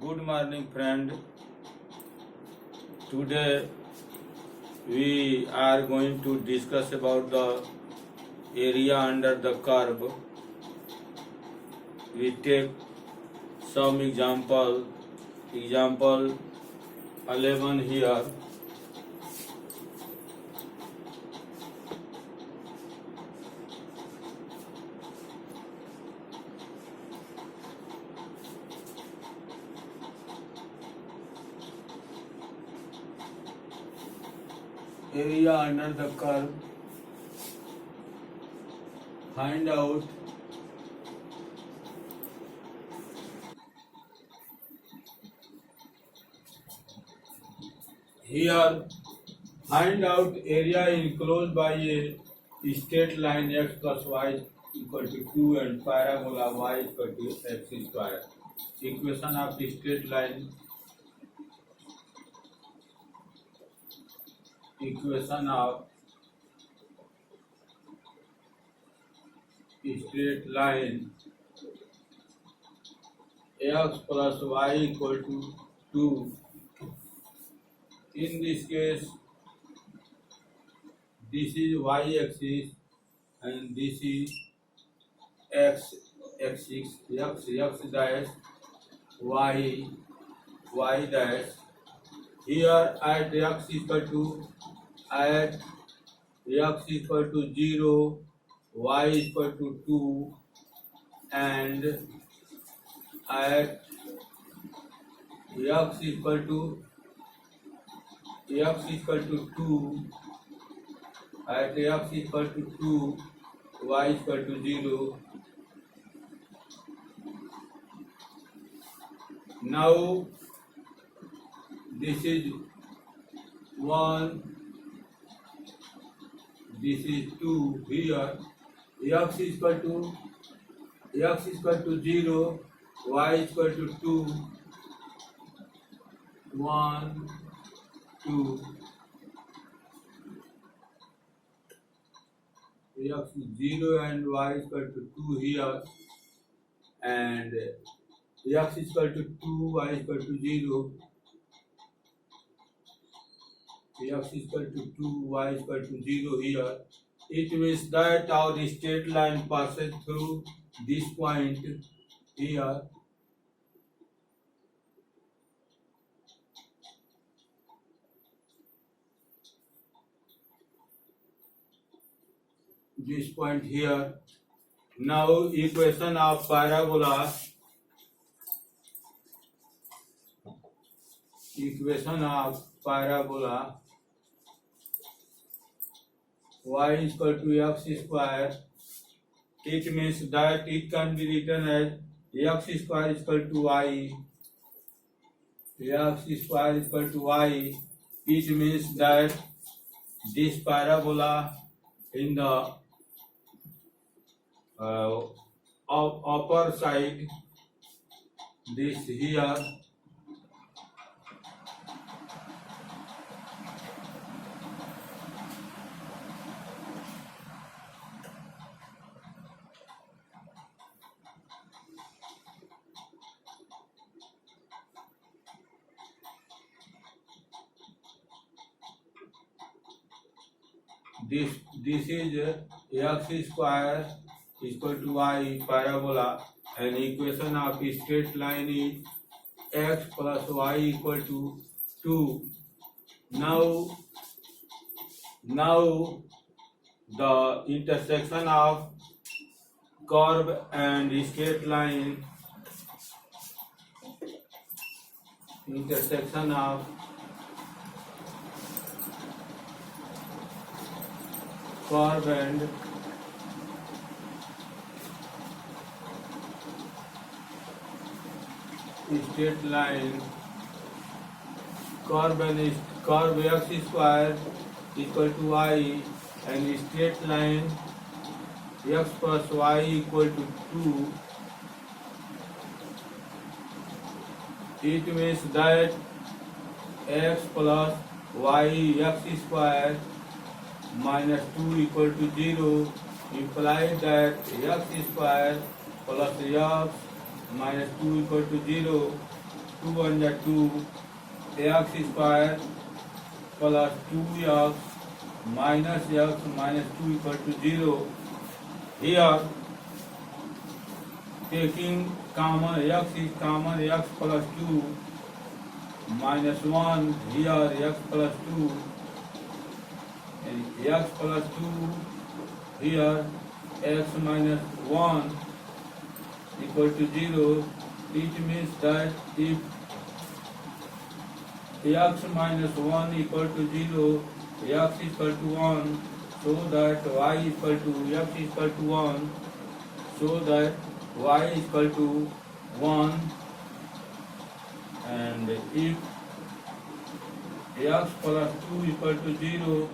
Good morning, friend. Today we are going to discuss about the area under the curve. We take some example. Example 11 here. Area under the curve. Find out here. Find out area enclosed by a straight line x plus y equal to 2 and parabola y equal to x square. Equation of the straight line. Equation of straight line x plus y equal to 2. In this case, this is y axis and this is x axis, x dash, y dash. Here at x equal to 0, y equal to 2, and at x equal to 2, at x equal to 2, y equal to 0. Now this is 1, this is 2. Here x equal to 0, y equal to 2, 1, 2. X is 0 and y equal to 2 here, and x equal to 2, y equal to 0. X equal to 2, y equal to 0 here. It means that our straight line passes through this point here. This point here. Now equation of parabola. Equation of parabola y is equal to x square. It means that it can be written as x square is equal to y. X square is equal to y. It means that this parabola in the upper side, this here, this is x square equal to y parabola, and equation of straight line is x plus y equal to 2. Now the intersection of curve and straight line, intersection of curve and straight line, curve x square equal to y, and straight line x plus y equal to 2. It means that x plus y x square minus 2 equal to 0, implies that x square plus x minus 2 equal to 0. 2 1 जा 2 x square plus 2x minus x minus 2 equal to 0. Here taking common, x is common, x plus 2 minus 1, here x plus 2 and x plus 2 here x minus 1 equal to 0. It means that if x minus 1 equal to 0, x equal to 1, so that y equal to x equal to 1, so that y equal to 1, and if x plus 2 equal to 0,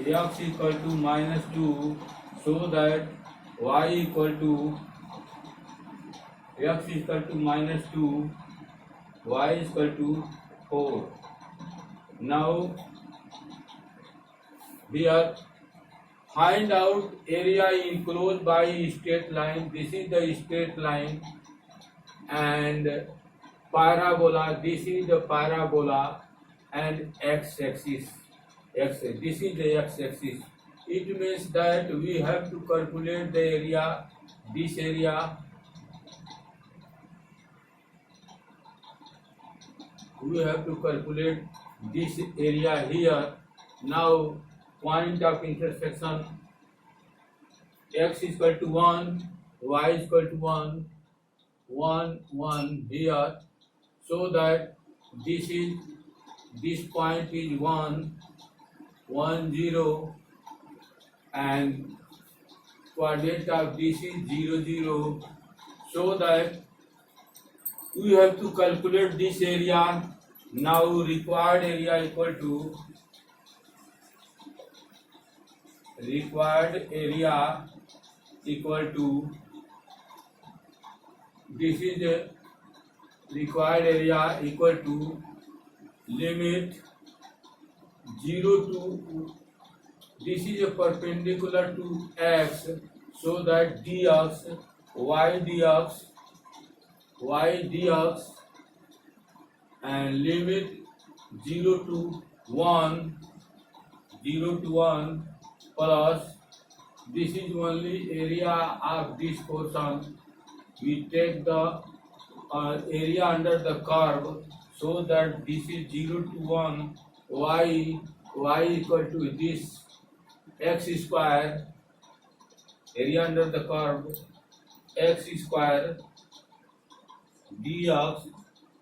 x equal to minus 2, so that y equal to x equal to minus 2, y equal to 4. Now here find out area enclosed by straight line. This is the straight line, and parabola, this is the parabola, and x-axis. This is the x-axis. It means that we have to calculate the area, this area. We have to calculate this area here. Now point of intersection, x is equal to 1, y is equal to 1, 1, 1 here, so that this point is 1, 1, 0, and coordinate of this is 0, 0, so that we have to calculate this area. Now required area equal to this is the required area equal to limit 0 to, this is a perpendicular to x, so that dx, y dx, and limit 0 to 1, plus this is only area of this portion. We take the area under the curve, so that this is 0 to 1, y equal to this x square, area under the curve, x square dx,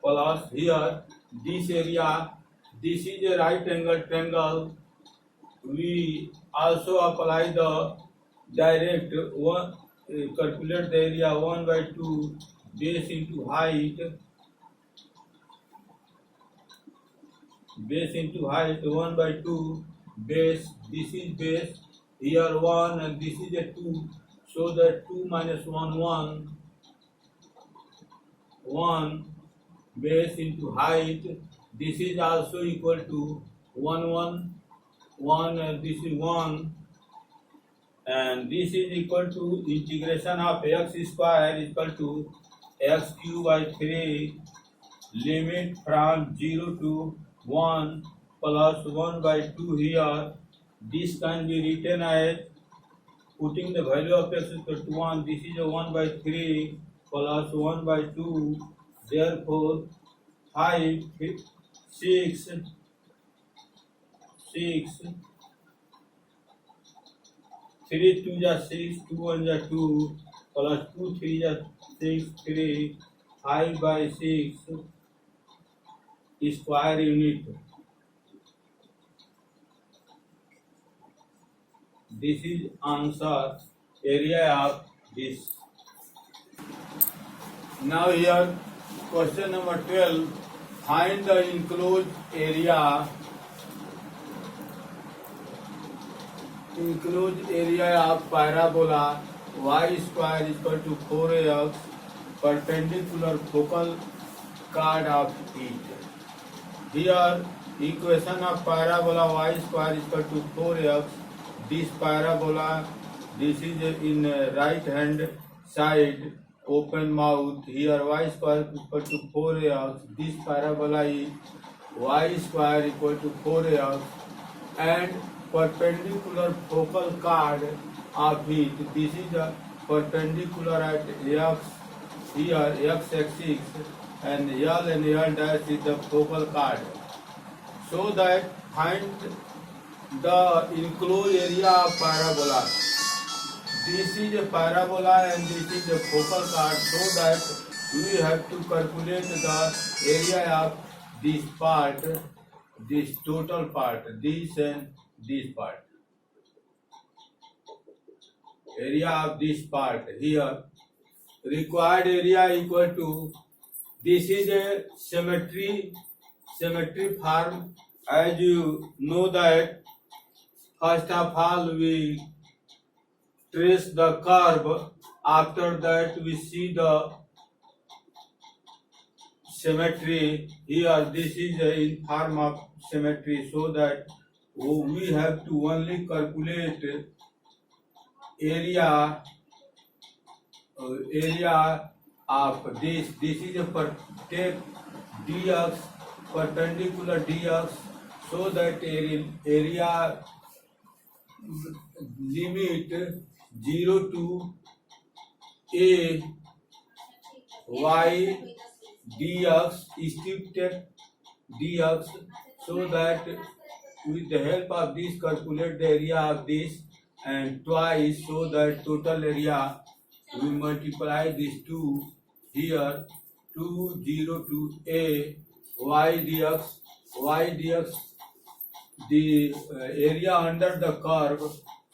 plus here this area, this is a right angle triangle. We also apply the direct one, calculate the area 1 by 2 base into height, 1 by 2 base, this is base, here 1 and this is a 2, so that 2 minus 1, 1 base into height, this is also equal to 1 and this is 1, and this is equal to integration of x square equal to x cube by 3, limit from 0 to 1 plus 1 by 2 here. This can be written as, putting the value of x equal to 1, this is a 1 by 3 plus 1 by 2, therefore 5, 6, 3 2 ja 6, 2 1 ja 2, plus 2 3 ja 6, 3, 5 by 6 square unit. This is answer, area of this. Now here question number 12, find the enclosed area of parabola y square is equal to 4x, perpendicular focal chord of it. Here equation of parabola y square is equal to 4x. This parabola, this is in right hand side, open mouth. Here y square equal to 4ax. This parabola is y square equal to 4ax, and perpendicular focal chord of it. This is the perpendicular at x, here x axis, and L dash is the focal chord. So that find the enclosed area of parabola. This is a parabola and this is a focal chord, so that we have to calculate the area of this part, this total part, this and this part. Area of this part here, required area equal to, this is a symmetry form. As you know that, first of all we trace the curve, after that we see the symmetry. Here this is in form of symmetry, so that we have to only calculate area of this. This is a take dx, perpendicular dx, so that area limit 0 to a y dx, strip take dx, so that with the help of this calculate the area of this, and twice, so that total area we multiply these two here, 2 0 to a y dx, the area under the curve,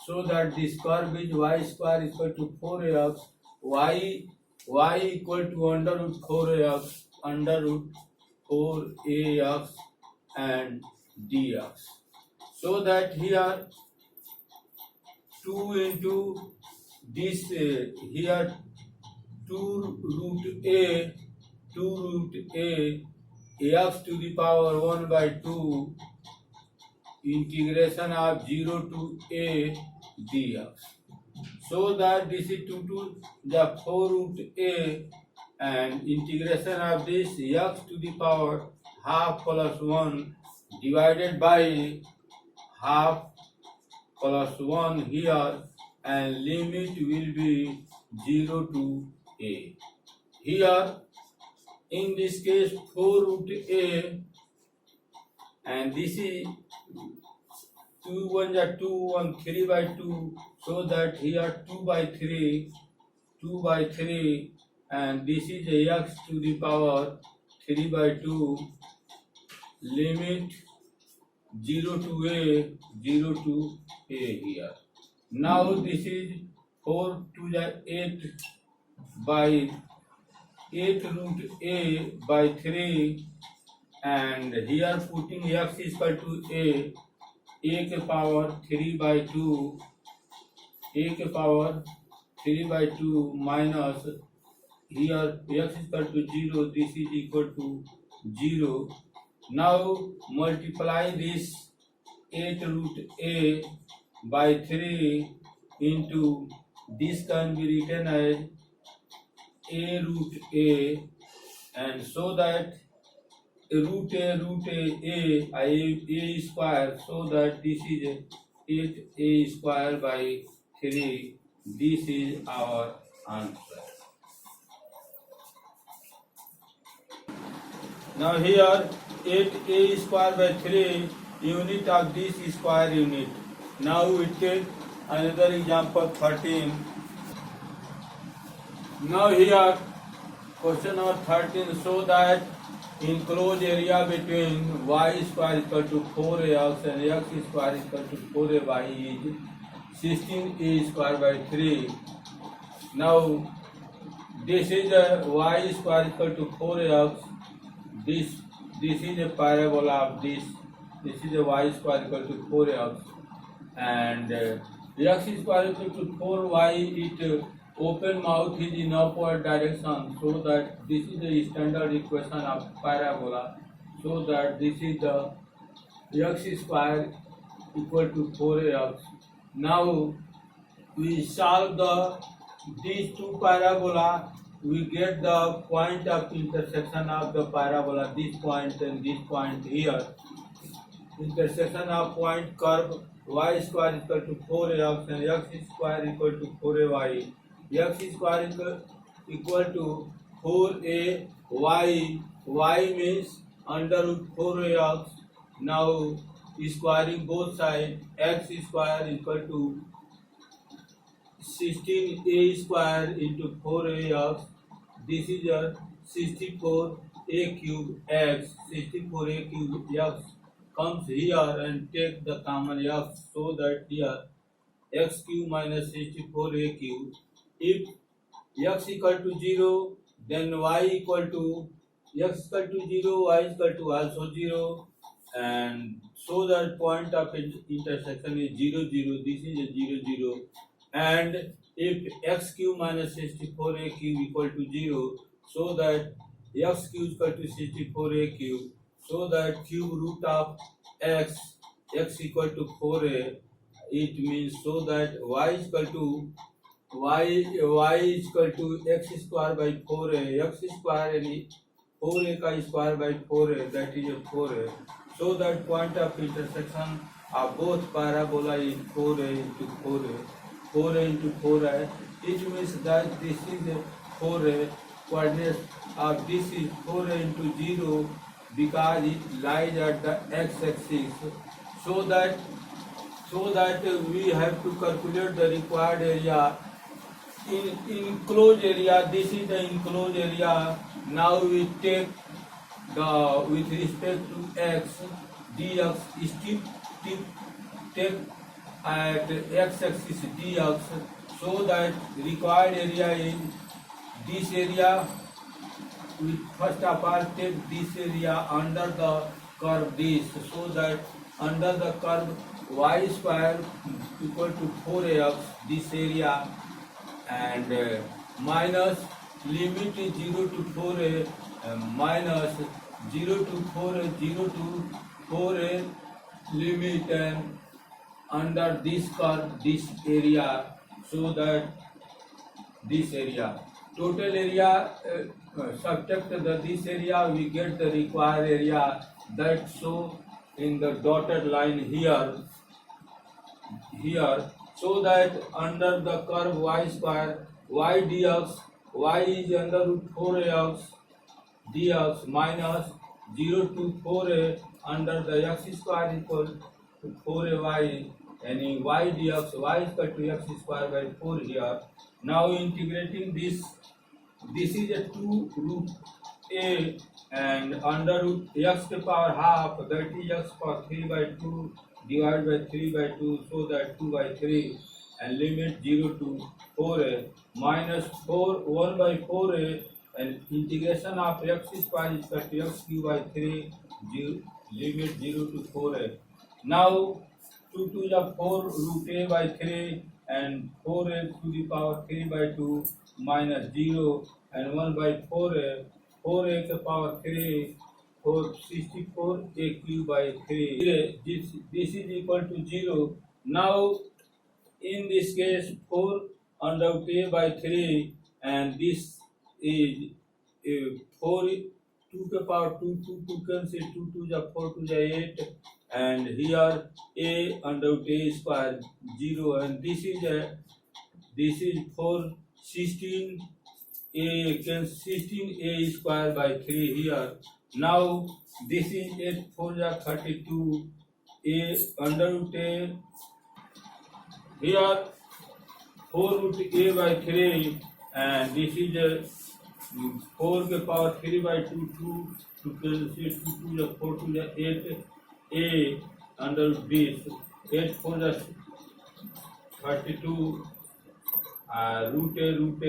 so that this curve is y square equal to 4ax, y equal to under root 4ax and dx. So that here 2 into this, here 2 root a ax to the power 1 by 2 integration of 0 to a dx. So that this is 2 to the 4 root a, and integration of this x to the power half plus 1 divided by half plus 1 here, and limit will be 0 to a. Here in this case 4 root a, and this is 2 1 is 2, 1 3 by 2, so that here 2 by 3, and this is a x to the power 3 by 2, limit 0 to a here. Now this is 4 to the 8 by 8 root a by 3, and here putting x is equal to a के power 3 by 2, a के power 3 by 2 minus, here x is equal to 0, this is equal to 0. Now multiply this 8 root a by 3 into, this can be written as a root a, and so that root a square, so that this is 8a square by 3. This is our answer. Now here 8a square by 3 unit of this square unit. Now we take another example 13. Now here question number 13, so that enclosed area between y square equal to 4ax and x square equal to 4ay is 16a square by 3. Now this is a y square equal to 4ax. This is a parabola of this. This is a y square equal to 4x, and x square equal to 4y. It open mouth is in upward direction, so that this is the standard equation of parabola. So that this is the x square equal to 4x. Now we solve these two parabola we get the point of intersection of the parabola, this point and this point here. Intersection of point curve y square equal to 4x and x square equal to 4ay. X square equal to 4a y means under root 4ax. Now squaring both sides, x square equal to 16a square into 4ax. This is a 64a cube x. 64a cube x comes here and take the common x, so that here x cube minus 64a cube. If x equal to 0, then y equal to x equal to 0, y equal to also 0, and so that point of intersection is 0 0. This is a 0 0. And if x cube minus 64a cube equal to 0, so that x cube equal to 64a cube, so that cube root of x equal to 4a, it means so that y is equal to x square by 4a, x square and 4a ka square by 4a, that is a 4a. So that point of intersection of both parabola is 4a into 4a. 4a into 4a, it means that this is a 4a, coordinate of this is 4a into 0, because it lies at the x-axis. So that we have to calculate the required area. In enclosed area, this is the enclosed area. Now we take the, with respect to x, dx take at x-axis dx, so that required area is this area. We first of all take this area under the curve this, so that under the curve y square equal to 4x, this area, and minus limit is 0 to 4a, minus 0 to 4a, 0 to 4a limit, and under this curve this area, so that this area total area subtract this area, we get the required area, that so in the dotted line here, so that under the curve y square, y dx, y is under root 4ax dx, minus 0 to 4a under the x square equal to 4ay, and in y dx, y is equal to x square by 4 here. Now integrating this is a 2 root a, and under root x to power half, that is x power 3 by 2 divided by 3 by 2, so that 2 by 3, and limit 0 to 4a, minus 1 by 4a, and integration of x square is equal to x cube by 3, limit 0 to 4a. Now 2 to the 4 root a by 3, and 4a to the power 3 by 2 minus 0, and 1 by 4a to the power 3, 64a cube by 3. This is equal to 0. Now in this case 4 under root a by 3, and this is 4 2 to the power 2 cancel, 2 to the 4 to the 8, and here a under root a square 0, and this is 4 16 a can 16a square by 3 here. Now this is 8 4 32 a under root a, here 4 root a by 3, and this is 4 के power 3 by 2 2 to 2 the 4 to the 8 a under this 8 4 the 32 root a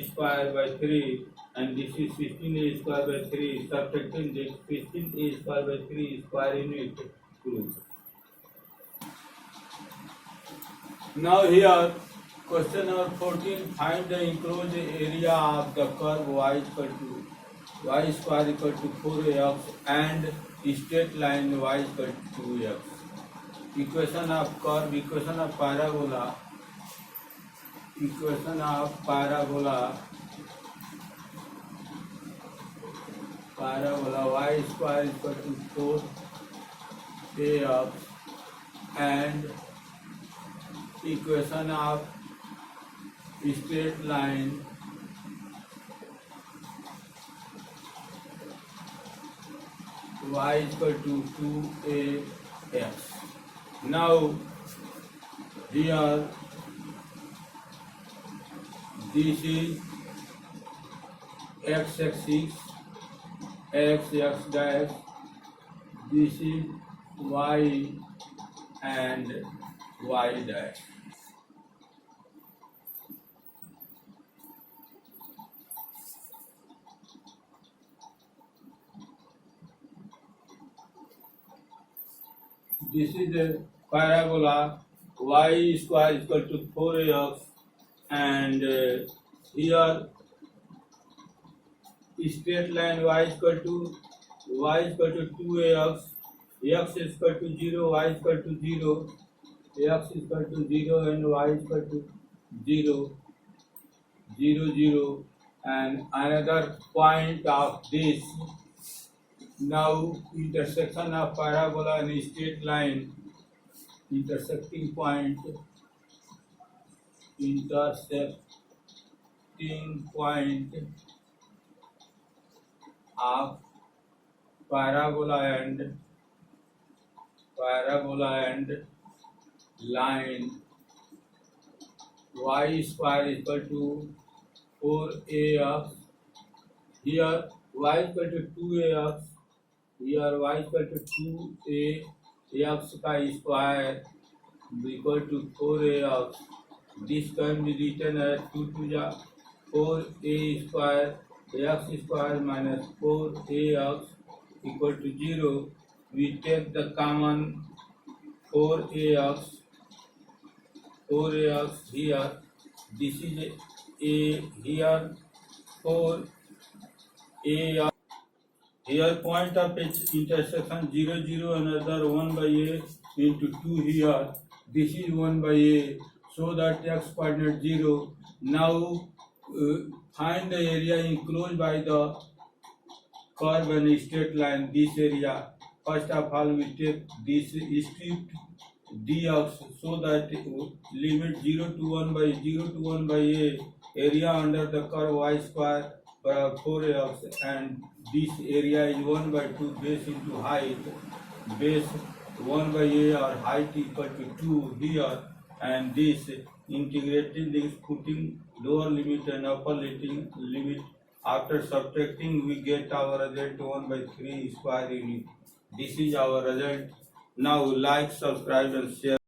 square by 3, and this is 16a square by 3. Subtracting this 16a square by 3 square unit 2. Now here question number 14, find the enclosed area of the curve y square equal to 4x and straight line y equal to 2x. Equation of curve, equation of parabola parabola y square is equal to 4ax and equation of straight line y is equal to 2ax. Now here this is x-axis, x dash, this is y and y dash. This is the parabola y square is equal to 4ax and here straight line y is equal to 2ax, x is equal to 0, y is equal to 0, x is equal to 0 and y is equal to 0, 0, 0, and another point of this. Now intersection of parabola and straight line, intersecting point of parabola and line y square is equal to 4ax. Here y is equal to 2ax. Here y is equal to 2ax square equal to 4ax. This can be written as 2 to the 4a square x square minus 4ax equal to 0. We take the common 4ax here. This is a here 4a. Here point of intersection 0, 0, another 1 by a into 2 here. This is 1 by a, so that x coordinate 0. Now find the area enclosed by the curve and straight line, this area. First of all, we take this strip dx, so that limit 0 to 1 by a, area under the curve y square 4x, and this area is 1 by 2 base into height, base 1 by a or height equal to 2 here, and this integrating this, putting lower limit and upper limit. After subtracting, we get our result 1 by 3 square unit. This is our result. Now like, subscribe and share.